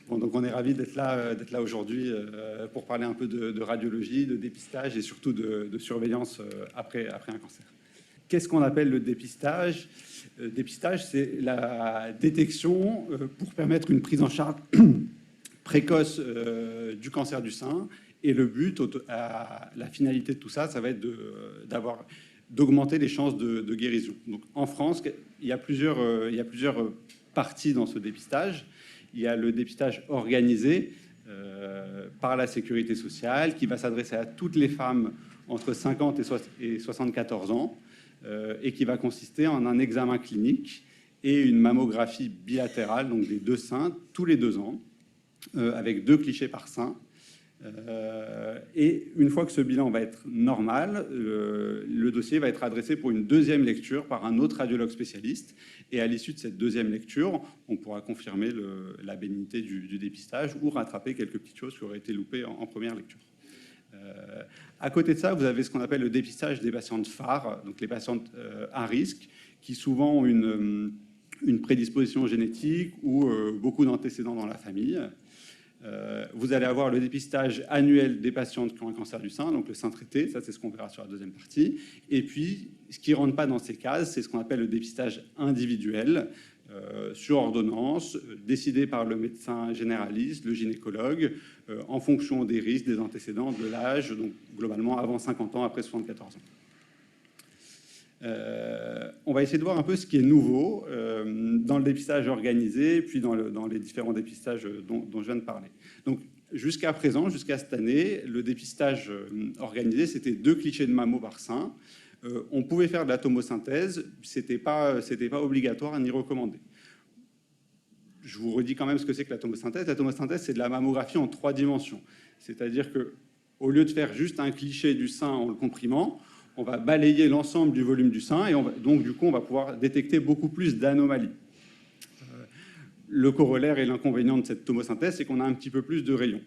Bon, donc on est ravis d'être là aujourd'hui pour parler un peu de radiologie, de dépistage et surtout de surveillance après un cancer. Qu'est-ce qu'on appelle le dépistage? Dépistage, c'est la détection pour permettre une prise en charge précoce du cancer du sein. Et le but, la finalité de tout ça, ça va être d'augmenter les chances de guérison. Donc, en France, il y a plusieurs parties dans ce dépistage. Il y a le dépistage organisé par la sécurité sociale qui va s'adresser à toutes les femmes entre 50 et 74 ans et qui va consister en un examen clinique et une mammographie bilatérale, donc des deux seins, tous les 2 ans, avec 2 clichés par sein. Et une fois que ce bilan va être normal, le dossier va être adressé pour une deuxième lecture par un autre radiologue spécialiste. Et à l'issue de cette deuxième lecture, on pourra confirmer la bénignité du dépistage ou rattraper quelques petites choses qui auraient été loupées en première lecture. À côté de ça, vous avez ce qu'on appelle le dépistage des patientes phares, donc les patientes à risque, qui souvent ont une prédisposition génétique ou beaucoup d'antécédents dans la famille. Vous allez avoir le dépistage annuel des patientes qui ont un cancer du sein, donc le sein traité, ça c'est ce qu'on verra sur la deuxième partie. Et puis, ce qui ne rentre pas dans ces cases, c'est ce qu'on appelle le dépistage individuel, sur ordonnance, décidé par le médecin généraliste, le gynécologue, en fonction des risques, des antécédents, de l'âge, donc globalement avant 50 ans, après 74 ans. On va essayer de voir un peu ce qui est nouveau dans le dépistage organisé, puis dans les différents dépistages dont je viens de parler. Donc, jusqu'à présent, jusqu'à cette année, le dépistage organisé, c'était 2 clichés de mammo par sein. On pouvait faire de la tomosynthèse, c'était pas obligatoire ni recommandé. Je vous redis quand même ce que c'est que la tomosynthèse. La tomosynthèse, c'est de la mammographie en 3 dimensions. C'est-à-dire qu'au lieu de faire juste un cliché du sein en le comprimant, on va balayer l'ensemble du volume du sein et donc, du coup, on va pouvoir détecter beaucoup plus d'anomalies. Le corollaire et l'inconvénient de cette tomosynthèse, c'est qu'on a un petit peu plus de rayons.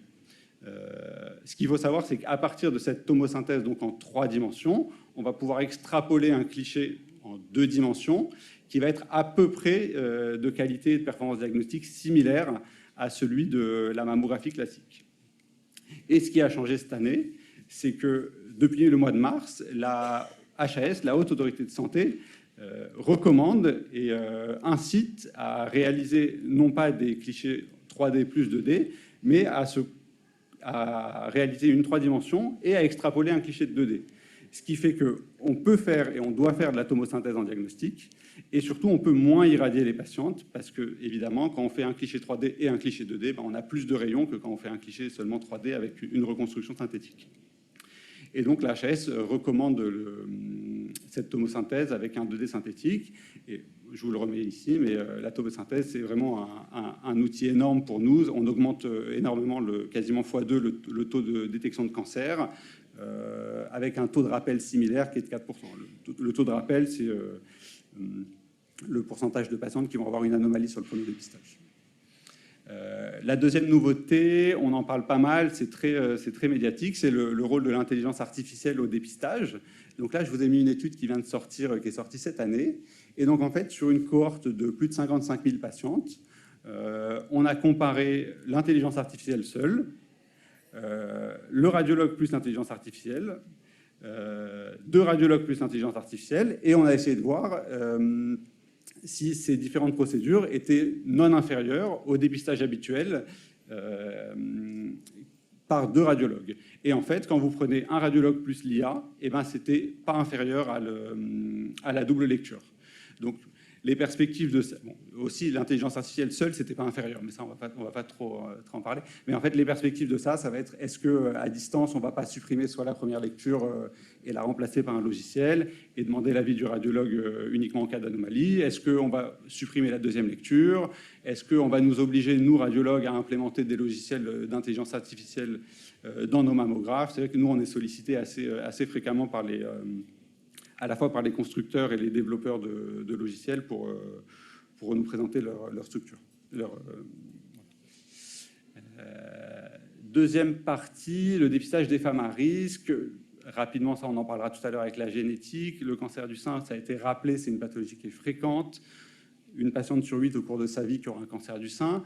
Ce qu'il faut savoir, c'est qu'à partir de cette tomosynthèse, donc en 3 dimensions, on va pouvoir extrapoler un cliché en 2 dimensions qui va être à peu près de qualité et de performance diagnostique similaire à celui de la mammographie classique. Et ce qui a changé cette année, c'est que depuis le mois de mars, la HAS, la Haute Autorité de Santé, recommande et incite à réaliser non pas des clichés 3D plus 2D, mais à réaliser une 3 dimensions et à extrapoler un cliché de 2D. Ce qui fait qu'on peut faire et on doit faire de la tomosynthèse en diagnostic, et surtout on peut moins irradier les patientes, parce que évidemment quand on fait un cliché 3D et un cliché 2D, on a plus de rayons que quand on fait un cliché seulement 3D avec une reconstruction synthétique. Et donc la HAS recommande cette tomosynthèse avec un 2D synthétique. Et je vous le remets ici, mais la tomosynthèse, c'est vraiment un outil énorme pour nous. On augmente énormément, quasiment x2, le taux de détection de cancer, avec un taux de rappel similaire qui est de 4%. Le taux de rappel, c'est le pourcentage de patientes qui vont avoir une anomalie sur le premier dépistage. La deuxième nouveauté, on en parle pas mal, c'est très médiatique, c'est le rôle de l'intelligence artificielle au dépistage. Donc là, je vous ai mis une étude qui vient de sortir, qui est sortie cette année. Et donc, en fait, sur une cohorte de plus de 55 000 patientes, on a comparé l'intelligence artificielle seule, le radiologue plus l'intelligence artificielle, 2 radiologues plus l'intelligence artificielle, et on a essayé de voir si ces différentes procédures étaient non inférieures au dépistage habituel par 2 radiologues. Et en fait, quand vous prenez un radiologue plus l'IA, c'était pas inférieur à la double lecture. Donc, les perspectives de... Bon, aussi, l'intelligence artificielle seule, c'était pas inférieur, mais ça, on va pas trop en parler. Mais en fait, les perspectives de ça va être, est-ce qu'à distance, on va pas supprimer soit la première lecture et la remplacer par un logiciel et demander l'avis du radiologue uniquement en cas d'anomalie? Est-ce qu'on va supprimer la deuxième lecture? Est-ce qu'on va nous obliger, nous, radiologues, à implémenter des logiciels d'intelligence artificielle dans nos mammographes? C'est vrai que nous, on est sollicités assez fréquemment par à la fois par les constructeurs et les développeurs de logiciels pour nous présenter leur structure. Deuxième partie, le dépistage des femmes à risque. Rapidement, ça on en parlera tout à l'heure avec la génétique. Le cancer du sein, ça a été rappelé, c'est une pathologie qui est fréquente. Une patiente sur 8 au cours de sa vie qui aura un cancer du sein.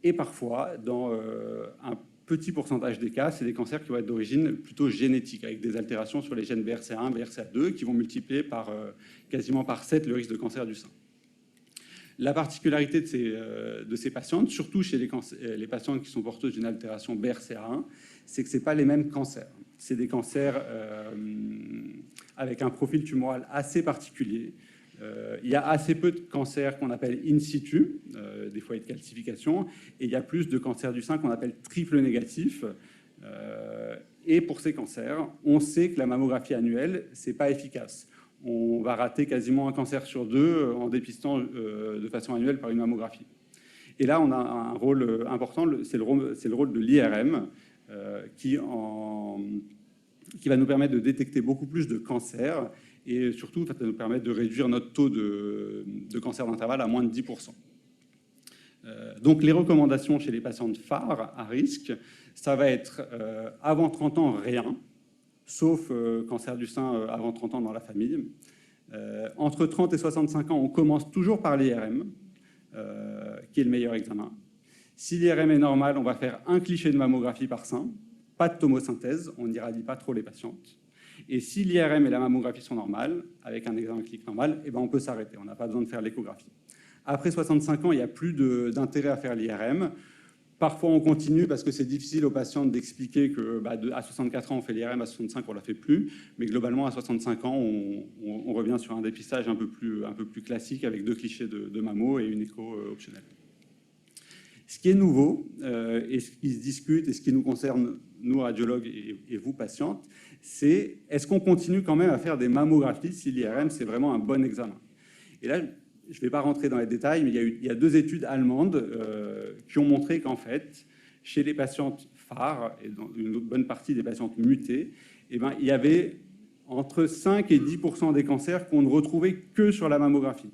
Et parfois, dans un petit pourcentage des cas, c'est des cancers qui vont être d'origine plutôt génétique, avec des altérations sur les gènes BRCA1, BRCA2, qui vont multiplier quasiment par 7 le risque de cancer du sein. La particularité de ces patientes, surtout chez les patientes qui sont porteuses d'une altération BRCA1, c'est que ce n'est pas les mêmes cancers. C'est des cancers avec un profil tumoral assez particulier. Il y a assez peu de cancers qu'on appelle in situ, des foyers de calcification, et il y a plus de cancers du sein qu'on appelle triple négatif. Et pour ces cancers, on sait que la mammographie annuelle, ce n'est pas efficace. On va rater quasiment un cancer sur 2 en dépistant de façon annuelle par une mammographie. Et là, on a un rôle important, c'est le rôle de l'IRM, qui va nous permettre de détecter beaucoup plus de cancers et surtout, ça va nous permettre de réduire notre taux de cancer d'intervalle à moins de 10%. Donc, les recommandations chez les patientes phares à risque, ça va être avant 30 ans, rien, sauf cancer du sein avant 30 ans dans la famille. Entre 30 et 65 ans, on commence toujours par l'IRM, qui est le meilleur examen. Si l'IRM est normal, on va faire un cliché de mammographie par sein, pas de tomosynthèse, on n'irradie pas trop les patientes. Et si l'IRM et la mammographie sont normales, avec un examen clinique normal, eh ben on peut s'arrêter, on n'a pas besoin de faire l'échographie. Après 65 ans, il n'y a plus d'intérêt à faire l'IRM. Parfois, on continue parce que c'est difficile aux patientes d'expliquer qu'à 64 ans, on fait l'IRM, à 65, on ne la fait plus. Mais globalement, à 65 ans, on revient sur un dépistage un peu plus classique avec 2 clichés de mammo et une écho optionnelle. Ce qui est nouveau, et ce qui se discute, et ce qui nous concerne, nous, radiologues, et vous, patientes, c'est est-ce qu'on continue quand même à faire des mammographies si l'IRM, c'est vraiment un bon examen? Et là, je ne vais pas rentrer dans les détails, mais il y a 2 études allemandes qui ont montré qu'en fait, chez les patientes phares, et dans une bonne partie des patientes mutées, eh ben, il y avait entre 5 et 10% des cancers qu'on ne retrouvait que sur la mammographie.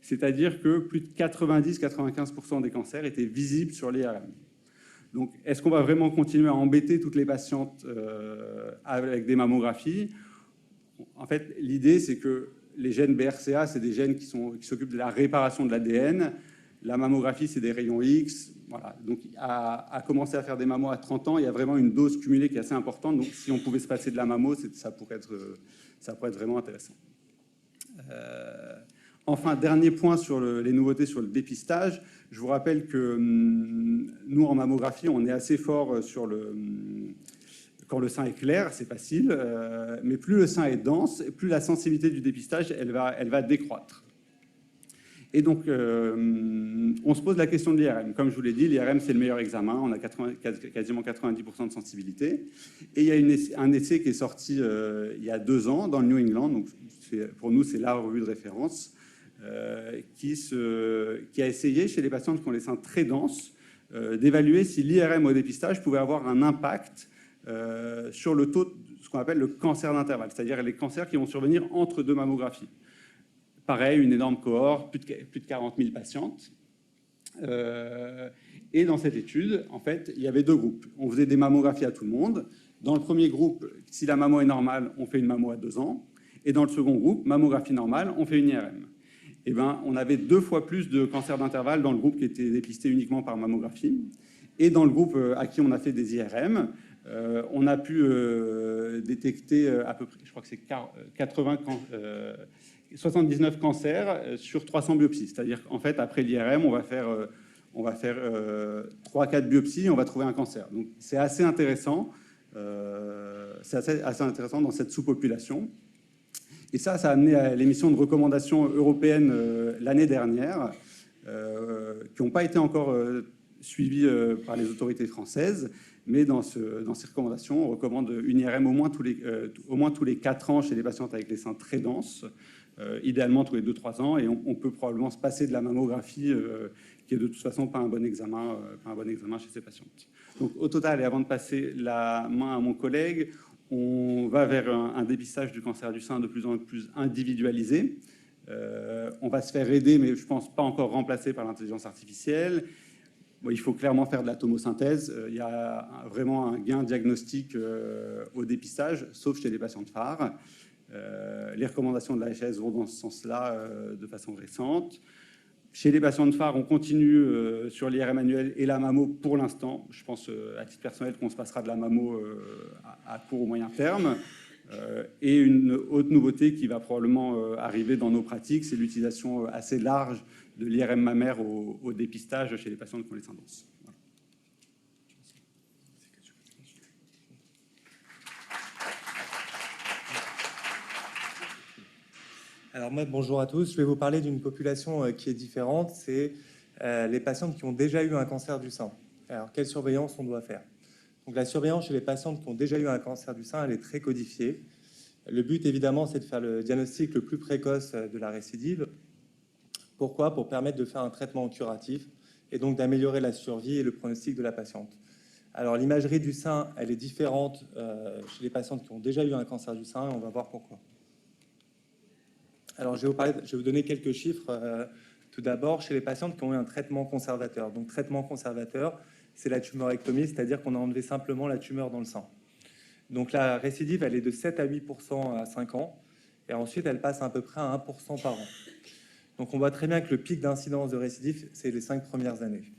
C'est-à-dire que plus de 90-95% des cancers étaient visibles sur l'IRM. Donc, est-ce qu'on va vraiment continuer à embêter toutes les patientes avec des mammographies? En fait, l'idée, c'est que les gènes BRCA, c'est des gènes qui s'occupent de la réparation de l'ADN. La mammographie, c'est des rayons X. Voilà. Donc, à commencer à faire des mammos à 30 ans, il y a vraiment une dose cumulée qui est assez importante. Donc, si on pouvait se passer de la mammo, ça pourrait être vraiment intéressant. Enfin, dernier point sur les nouveautés sur le dépistage. Je vous rappelle que nous, en mammographie, on est assez fort quand le sein est clair, c'est facile, mais plus le sein est dense, plus la sensibilité du dépistage, elle va décroître. Et donc, on se pose la question de l'IRM. Comme je vous l'ai dit, l'IRM, c'est le meilleur examen. On a quasiment 90% de sensibilité. Et il y a un essai qui est sorti il y a 2 ans dans le New England. Donc, pour nous, c'est la revue de référence. Qui a essayé chez les patientes qui ont les seins très denses d'évaluer si l'IRM au dépistage pouvait avoir un impact sur le taux de ce qu'on appelle le cancer d'intervalle, c'est-à-dire les cancers qui vont survenir entre 2 mammographies. Pareil, une énorme cohorte, plus de 40 000 patientes. Et dans cette étude, en fait, il y avait 2 groupes. On faisait des mammographies à tout le monde. Dans le premier groupe, si la mammo est normale, on fait une mammo à 2 ans. Et dans le second groupe, mammographie normale, on fait une IRM. Eh ben, on avait 2 fois plus de cancers d'intervalle dans le groupe qui était dépisté uniquement par mammographie. Et dans le groupe à qui on a fait des IRM, on a pu détecter à peu près, je crois que c'est 79 cancers sur 300 biopsies. C'est-à-dire qu'en fait, après l'IRM, on va faire 3-4 biopsies et on va trouver un cancer. Donc, c'est assez intéressant. C'est assez intéressant dans cette sous-population. Et ça a amené à l'émission de recommandations européennes l'année dernière, qui n'ont pas été encore suivies par les autorités françaises, mais dans ces recommandations, on recommande une IRM au moins tous les 4 ans chez les patientes avec les seins très denses, idéalement tous les 2-3 ans, et on peut probablement se passer de la mammographie, qui est de toute façon pas un bon examen chez ces patientes. Donc au total, et avant de passer la main à mon collègue, on va vers un dépistage du cancer du sein de plus en plus individualisé. On va se faire aider, mais je pense pas encore remplacé par l'intelligence artificielle. Bon, il faut clairement faire de la tomosynthèse. Il y a vraiment un gain diagnostique au dépistage, sauf chez les patients phares. Les recommandations de la HAS vont dans ce sens-là de façon récente. Chez les patients de phare, on continue sur l'IRM annuel et la mammo pour l'instant. Je pense à titre personnel qu'on se passera de la mammo à court ou moyen terme. Et une autre nouveauté qui va probablement arriver dans nos pratiques, c'est l'utilisation assez large de l'IRM mammaire au dépistage chez les patients de condescendance. Voilà. Alors moi, bonjour à tous. Je vais vous parler d'une population qui est différente. C'est les patientes qui ont déjà eu un cancer du sein. Alors, quelle surveillance on doit faire? Donc, la surveillance chez les patientes qui ont déjà eu un cancer du sein, elle est très codifiée. Le but, évidemment, c'est de faire le diagnostic le plus précoce de la récidive. Pourquoi? Pour permettre de faire un traitement curatif et donc d'améliorer la survie et le pronostic de la patiente. Alors, l'imagerie du sein, elle est différente chez les patientes qui ont déjà eu un cancer du sein et on va voir pourquoi. Alors, je vais vous donner quelques chiffres. Tout d'abord, chez les patientes qui ont eu un traitement conservateur. Donc, traitement conservateur, c'est la tumorectomie, c'est-à-dire qu'on a enlevé simplement la tumeur dans le sang. Donc, la récidive, elle est de 7 à 8% à 5 ans. Et ensuite, elle passe à peu près à 1% par an. Donc, on voit très bien que le pic d'incidence de récidive, c'est les 5 premières années.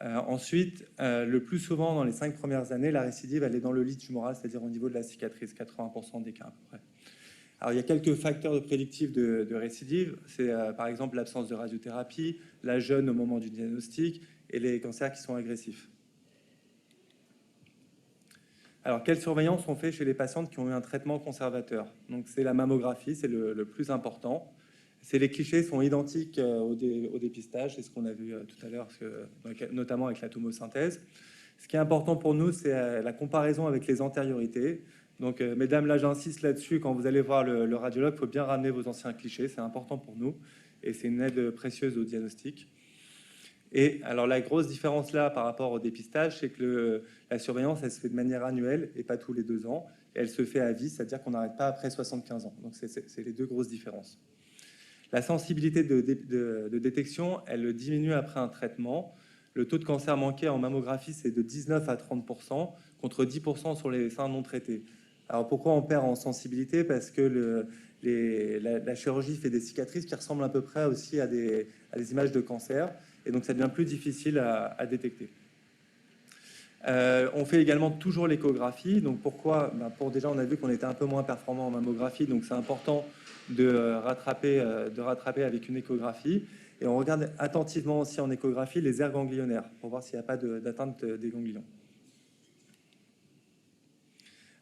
Ensuite, le plus souvent, dans les 5 premières années, la récidive, elle est dans le lit tumoral, c'est-à-dire au niveau de la cicatrice, 80% des cas à peu près. Alors, il y a quelques facteurs prédictifs de récidive. C'est par exemple l'absence de radiothérapie, la jeûne au moment du diagnostic et les cancers qui sont agressifs. Alors, quelle surveillance on fait chez les patientes qui ont eu un traitement conservateur? Donc, c'est la mammographie, c'est le plus important. Les clichés sont identiques au dépistage, c'est ce qu'on a vu tout à l'heure, notamment avec la tomosynthèse. Ce qui est important pour nous, c'est la comparaison avec les antériorités. Donc, mesdames, là, j'insiste là-dessus. Quand vous allez voir le radiologue, il faut bien ramener vos anciens clichés. C'est important pour nous et c'est une aide précieuse au diagnostic. Et alors, la grosse différence là par rapport au dépistage, c'est que la surveillance, elle se fait de manière annuelle et pas tous les 2 ans. Et elle se fait à vie, c'est-à-dire qu'on n'arrête pas après 75 ans. Donc, c'est les deux grosses différences. La sensibilité de détection, elle diminue après un traitement. Le taux de cancer manqué en mammographie, c'est de 19 à 30%, contre 10% sur les seins non traités. Alors pourquoi on perd en sensibilité? Parce que la chirurgie fait des cicatrices qui ressemblent à peu près aussi à des images de cancer, et donc ça devient plus difficile à détecter. On fait également toujours l'échographie. Donc pourquoi? Déjà, on a vu qu'on était un peu moins performant en mammographie, donc c'est important de rattraper avec une échographie. Et on regarde attentivement aussi en échographie les aires ganglionnaires pour voir s'il n'y a pas d'atteinte des ganglions.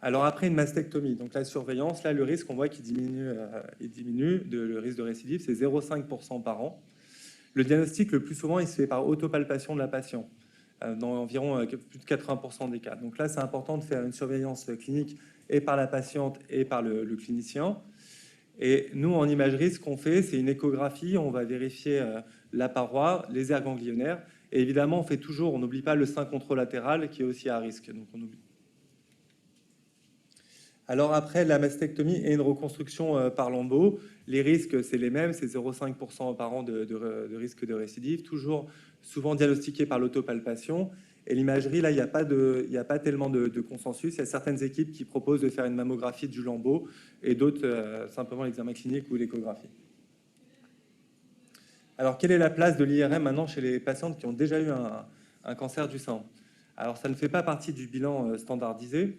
Alors après une mastectomie, donc la surveillance, là le risque, on voit qu'il diminue, le risque de récidive, c'est 0,5% par an. Le diagnostic, le plus souvent, il se fait par autopalpation de la patiente, dans environ plus de 80% des cas. Donc là, c'est important de faire une surveillance clinique et par la patiente et par le clinicien. Et nous, en imagerie, ce qu'on fait, c'est une échographie. On va vérifier la paroi, les aires ganglionnaires. Et évidemment, on n'oublie pas le sein contralatéral qui est aussi à risque. Donc on oublie. Alors après la mastectomie et une reconstruction par lambeau, les risques, c'est les mêmes, c'est 0,5% par an de risque de récidive, toujours souvent diagnostiqué par l'autopalpation. Et l'imagerie, là, il n'y a pas tellement de consensus. Il y a certaines équipes qui proposent de faire une mammographie du lambeau et d'autres simplement l'examen clinique ou l'échographie. Alors, quelle est la place de l'IRM maintenant chez les patientes qui ont déjà eu un cancer du sein? Alors, ça ne fait pas partie du bilan standardisé.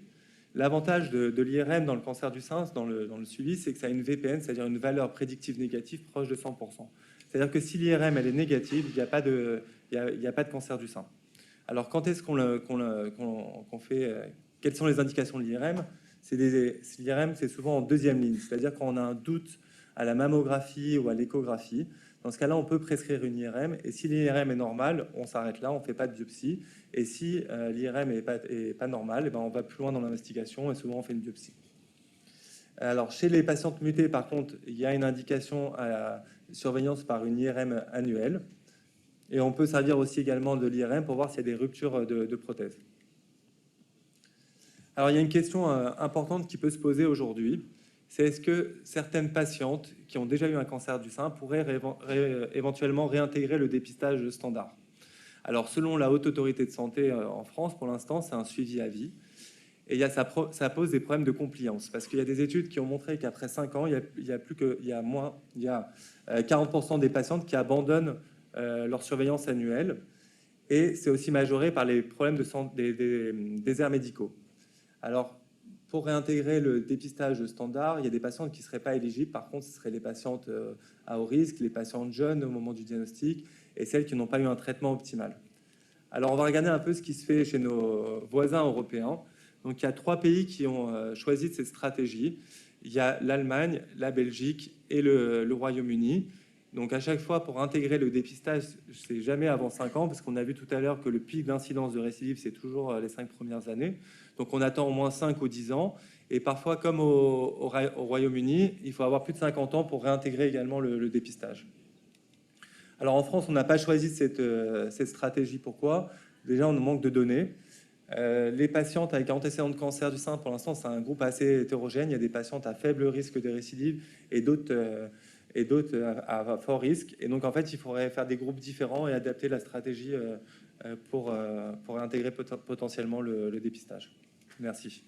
L'avantage de l'IRM dans le cancer du sein, dans le suivi, c'est que ça a une VPN, c'est-à-dire une valeur prédictive négative proche de 100%. C'est-à-dire que si l'IRM elle est négative, il n'y a pas de cancer du sein. Alors, quand est-ce qu'on fait quelles sont les indications de l'IRM? L'IRM, c'est souvent en deuxième ligne, c'est-à-dire quand on a un doute à la mammographie ou à l'échographie. Dans ce cas-là, on peut prescrire une IRM. Et si l'IRM est normal, on s'arrête là, on ne fait pas de biopsie. Et si l'IRM n'est pas normal, on va plus loin dans l'investigation et souvent on fait une biopsie. Alors, chez les patientes mutées, par contre, il y a une indication à la surveillance par une IRM annuelle. Et on peut servir aussi également de l'IRM pour voir s'il y a des ruptures de prothèses. Alors, il y a une question importante qui peut se poser aujourd'hui. C'est est-ce que certaines patientes qui ont déjà eu un cancer du sein pourraient éventuellement réintégrer le dépistage standard? Alors, selon la Haute Autorité de Santé en France, pour l'instant, c'est un suivi à vie. Et ça pose des problèmes de compliance, parce qu'il y a des études qui ont montré qu'après 5 ans, il y a 40% des patientes qui abandonnent leur surveillance annuelle. Et c'est aussi majoré par les problèmes des déserts médicaux. Alors, pour réintégrer le dépistage standard, il y a des patientes qui ne seraient pas éligibles. Par contre, ce seraient les patientes à haut risque, les patientes jeunes au moment du diagnostic et celles qui n'ont pas eu un traitement optimal. Alors, on va regarder un peu ce qui se fait chez nos voisins européens. Donc, il y a 3 pays qui ont choisi cette stratégie. Il y a l'Allemagne, la Belgique et le Royaume-Uni. Donc, à chaque fois, pour intégrer le dépistage, c'est jamais avant 5 ans, parce qu'on a vu tout à l'heure que le pic d'incidence de récidive, c'est toujours les 5 premières années. Donc, on attend au moins 5 ou 10 ans. Et parfois, comme au Royaume-Uni, il faut avoir plus de 50 ans pour réintégrer également le dépistage. Alors, en France, on n'a pas choisi cette stratégie. Pourquoi? Déjà, on nous manque de données. Les patientes avec antécédents de cancer du sein, pour l'instant, c'est un groupe assez hétérogène. Il y a des patientes à faible risque de récidive et d'autres à fort risque. Et donc, en fait, il faudrait faire des groupes différents et adapter la stratégie pour intégrer potentiellement le dépistage. Merci.